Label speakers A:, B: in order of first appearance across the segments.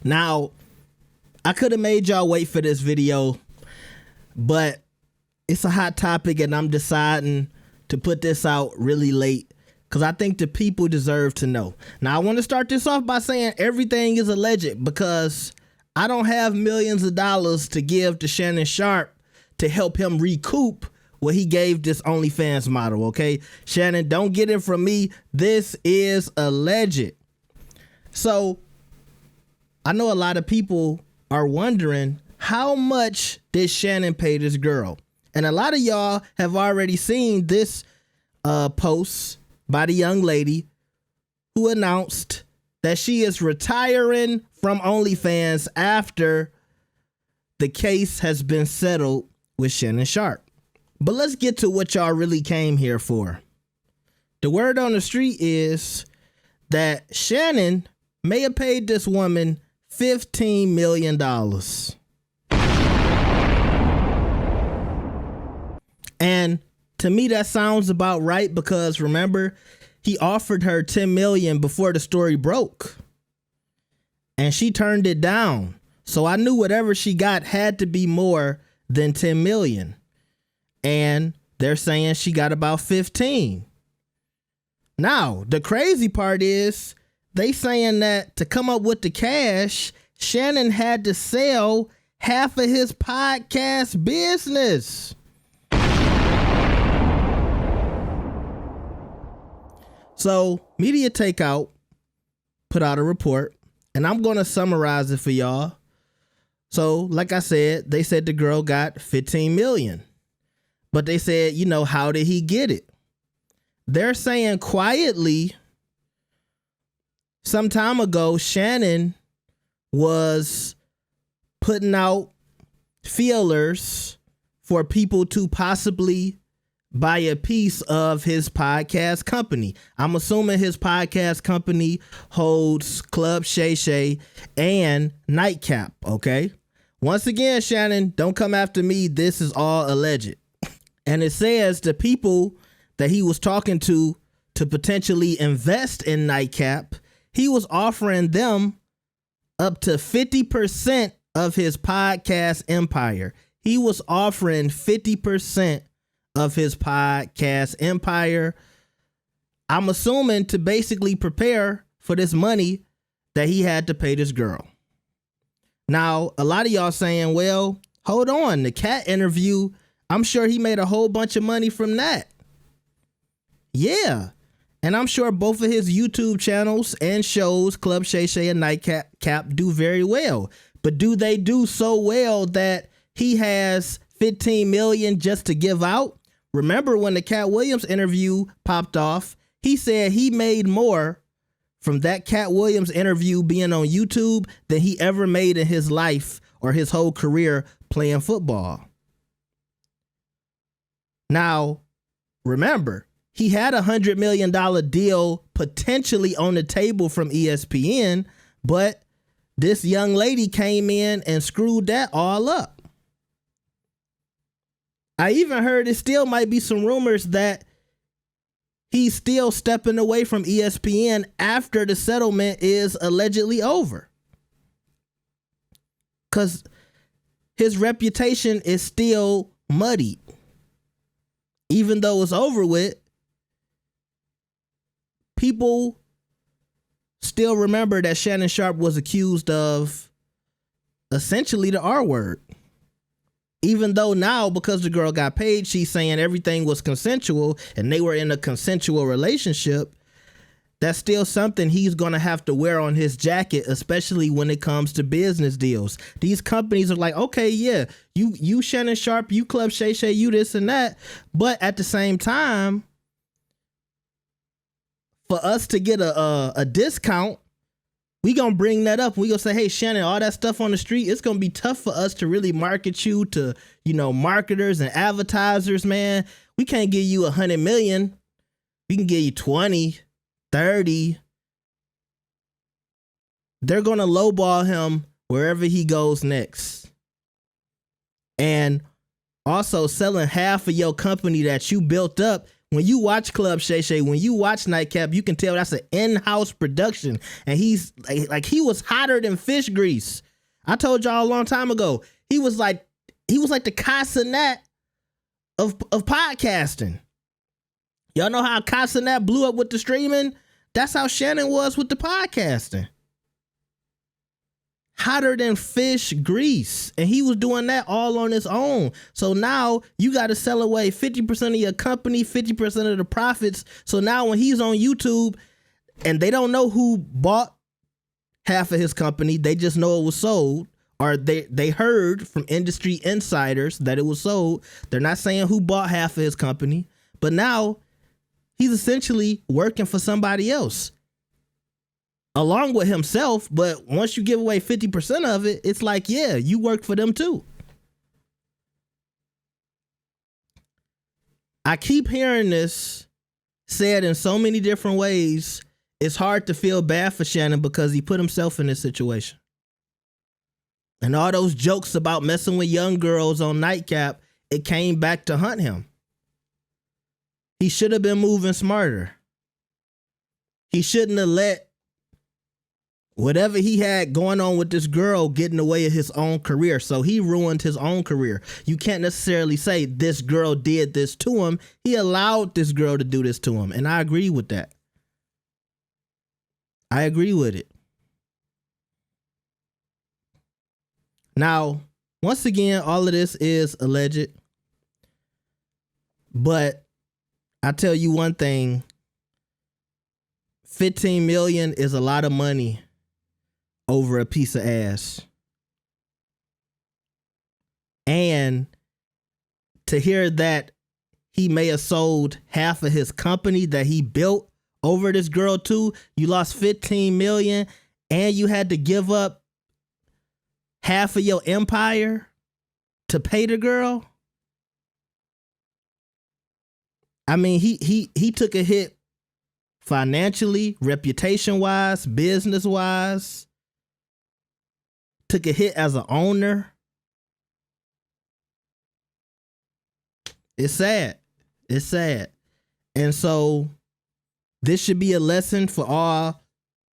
A: Now, I could have made y'all wait for this video, but it's a hot topic and I'm deciding to put this out really late because I think the people deserve to know. Now, I want to start this off by saying everything is alleged because I don't have millions of dollars to give to Shannon Sharpe to help him recoup what he gave this OnlyFans model, okay? Shannon, don't get it from me. This is alleged. So, I know a lot of people are wondering how much did Shannon pay this girl? And a lot of y'all have already seen this post by the young lady who announced that she is retiring from OnlyFans after the case has been settled with Shannon Sharpe. But let's get to what y'all really came here for. The word on the street is that Shannon may have paid this woman $15 million. And to me, that sounds about right because remember, he offered her $10 million before the story broke. And she turned it down. So I knew whatever she got had to be more than $10 million. And they're saying she got about 15. Now, the crazy part is they saying that to come up with the cash, Shannon had to sell half of his podcast business. So, Media Takeout put out a report, and I'm going to summarize it for y'all. So, like I said, they said the girl got 15 million. But they said, you know, how did he get it? They're saying quietly, some time ago, Shannon was putting out feelers for people to possibly buy a piece of his podcast company. I'm assuming his podcast company holds Club Shay Shay and Nightcap, okay? Once again, Shannon, don't come after me. This is all alleged. And it says the people that he was talking to potentially invest in Nightcap, he was offering them up to 50% of his podcast empire. He was offering 50% of his podcast empire. I'm assuming to basically prepare for this money that he had to pay this girl. Now, a lot of y'all saying, well, hold on, the Cat interview, I'm sure he made a whole bunch of money from that. Yeah. And I'm sure both of his YouTube channels and shows, Club Shay Shay and Nightcap, do very well. But do they do so well that he has 15 million just to give out? Remember when the Cat Williams interview popped off, he said he made more from that Cat Williams interview being on YouTube than he ever made in his life or his whole career playing football. Now, remember, he had $100 million deal potentially on the table from ESPN, but this young lady came in and screwed that all up. I even heard it still might be some rumors that he's still stepping away from ESPN after the settlement is allegedly over. Because his reputation is still muddied. Even though it's over with, people still remember that Shannon Sharpe was accused of essentially the R word. Even though now, because the girl got paid, she's saying everything was consensual and they were in a consensual relationship. That's still something he's going to have to wear on his jacket, especially when it comes to business deals. These companies are like, okay, yeah, you Shannon Sharpe, you Club Shay Shay, you this and that. But at the same time, for us to get a discount, we going to bring that up. We going to say, hey, Shannon, all that stuff on the street, it's going to be tough for us to really market you to, marketers and advertisers, man. We can't give you 100 million. We can give you 20, 30. They're going to lowball him wherever he goes next. And also selling half of your company that you built up When you watch Club Shay Shay, when you watch Nightcap, you can tell that's an in-house production. And he's like he was hotter than fish grease. I told y'all a long time ago. He was like the Casanet of podcasting. Y'all know how Casanet blew up with the streaming? That's how Shannon was with the podcasting. Hotter than fish grease. And he was doing that all on his own. So now you got to sell away 50% of your company, 50% of the profits. So now when he's on YouTube and they don't know who bought half of his company, they just know it was sold, or they heard from industry insiders that it was sold. They're not saying who bought half of his company, but now he's essentially working for somebody else along with himself. But once you give away 50% of it, it's like, yeah, you work for them too. I keep hearing this said in so many different ways. It's hard to feel bad for Shannon because he put himself in this situation. And all those jokes about messing with young girls on Nightcap, it came back to haunt him. He should have been moving smarter. He shouldn't have let whatever he had going on with this girl get in the way of his own career. So he ruined his own career. You can't necessarily say this girl did this to him. He allowed this girl to do this to him. And I agree with that. I agree with it. Now, once again, all of this is alleged. But I tell you one thing, 15 million is a lot of money over a piece of ass. And to hear that he may have sold half of his company that he built over this girl too, you lost 15 million and you had to give up half of your empire to pay the girl. I mean, he took a hit financially, reputation wise, business wise. Took a hit as an owner. It's sad. It's sad. And so this should be a lesson for all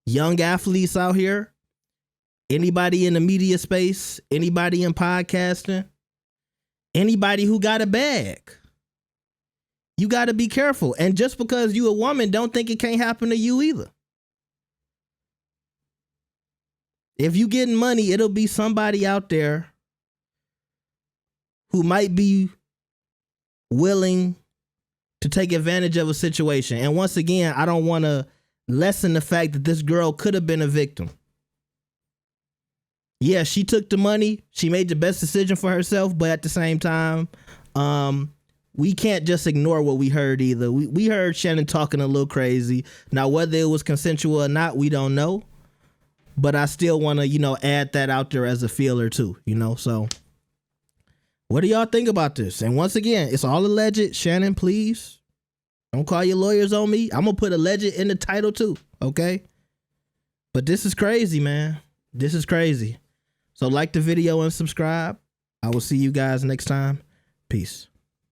A: young athletes out here. Anybody in the media space, anybody in podcasting, anybody who got a bag. You got to be careful. And just because you a woman, don't think it can't happen to you either. If you getting money, it'll be somebody out there who might be willing to take advantage of a situation. And once again, I don't want to lessen the fact that this girl could have been a victim. Yeah, she took the money. She made the best decision for herself. But at the same time, we can't just ignore what we heard either. We heard Shannon talking a little crazy. Now, whether it was consensual or not, we don't know. But I still want to, add that out there as a feeler too, So what do y'all think about this? And once again, it's all alleged. Shannon, please don't call your lawyers on me. I'm going to put alleged in the title too, okay? But this is crazy, man. This is crazy. So like the video and subscribe. I will see you guys next time. Peace.